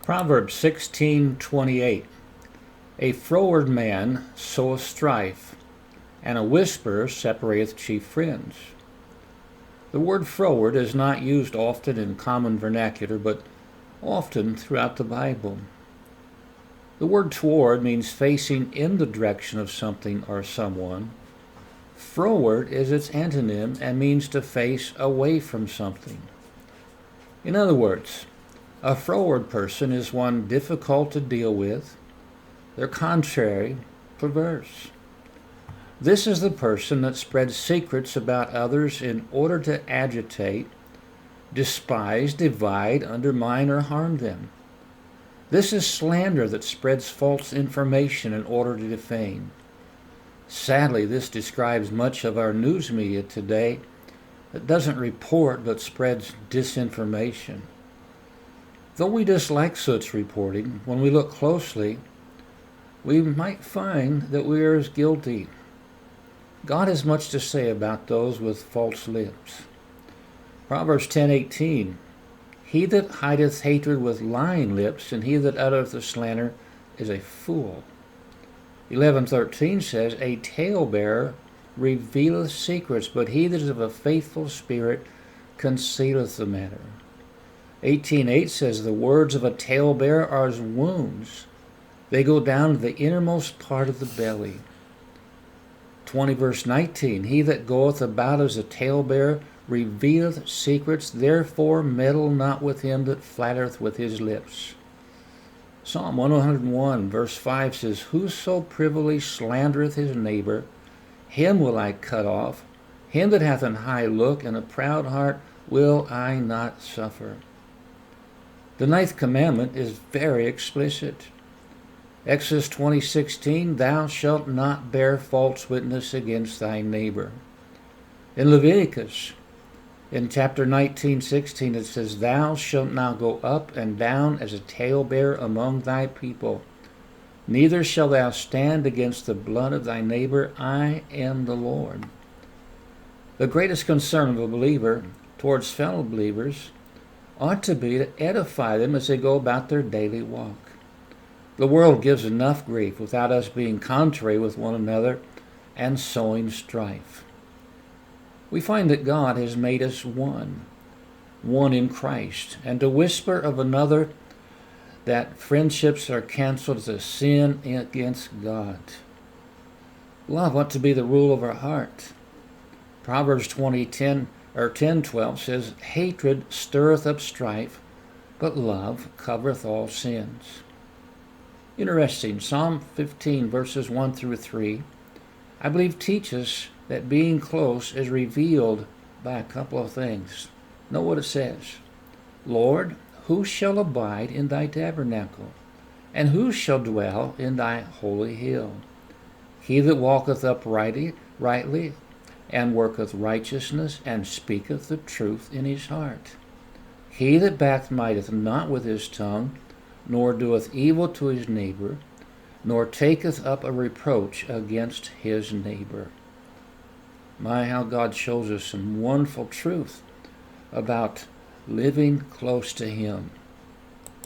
Proverbs 16:28. A froward man soweth strife, and a whisperer separateth chief friends. The word froward is not used often in common vernacular, but often throughout the Bible. The word toward means facing in the direction of something or someone. Froward is its antonym and means to face away from something. In other words, a froward person is one difficult to deal with. They're contrary, perverse. This is the person that spreads secrets about others in order to agitate, despise, divide, undermine, or harm them. This is slander that spreads false information in order to defame. Sadly, this describes much of our news media today that doesn't report but spreads disinformation. Though we dislike such reporting, when we look closely, we might find that we are as guilty. God has much to say about those with false lips. Proverbs 10:18, He that hideth hatred with lying lips, and he that uttereth a slander is a fool. 11:13 says, A talebearer revealeth secrets, but he that is of a faithful spirit concealeth the matter. 18:8 says, The words of a talebearer are as wounds. They go down to the innermost part of the belly. 20 verse 19, He that goeth about as a talebearer revealeth secrets, therefore meddle not with him that flattereth with his lips. Psalm 101 verse 5 says, Whoso privily slandereth his neighbor, him will I cut off. Him that hath an high look and a proud heart will I not suffer. The ninth commandment is very explicit. Exodus 20:16, Thou shalt not bear false witness against thy neighbor. In Leviticus, in chapter 19:16, it says, Thou shalt not go up and down as a talebearer among thy people. Neither shalt thou stand against the blood of thy neighbor. I am the Lord. The greatest concern of a believer towards fellow believers ought to be to edify them as they go about their daily walk. The world gives enough grief without us being contrary with one another and sowing strife. We find that God has made us one in Christ, and to whisper of another that friendships are canceled is a sin against God. Love ought to be the rule of our heart. Proverbs 10:12 says, Hatred stirreth up strife, but love covereth all sins. Interesting, Psalm 15 verses 1 through 3, I believe teaches that being close is revealed by a couple of things. Know what it says. Lord, who shall abide in thy tabernacle? And who shall dwell in thy holy hill? He that walketh uprightly, and worketh righteousness, and speaketh the truth in his heart. He that backbiteth not with his tongue, nor doeth evil to his neighbor, nor taketh up a reproach against his neighbor. My, how God shows us some wonderful truth about living close to Him.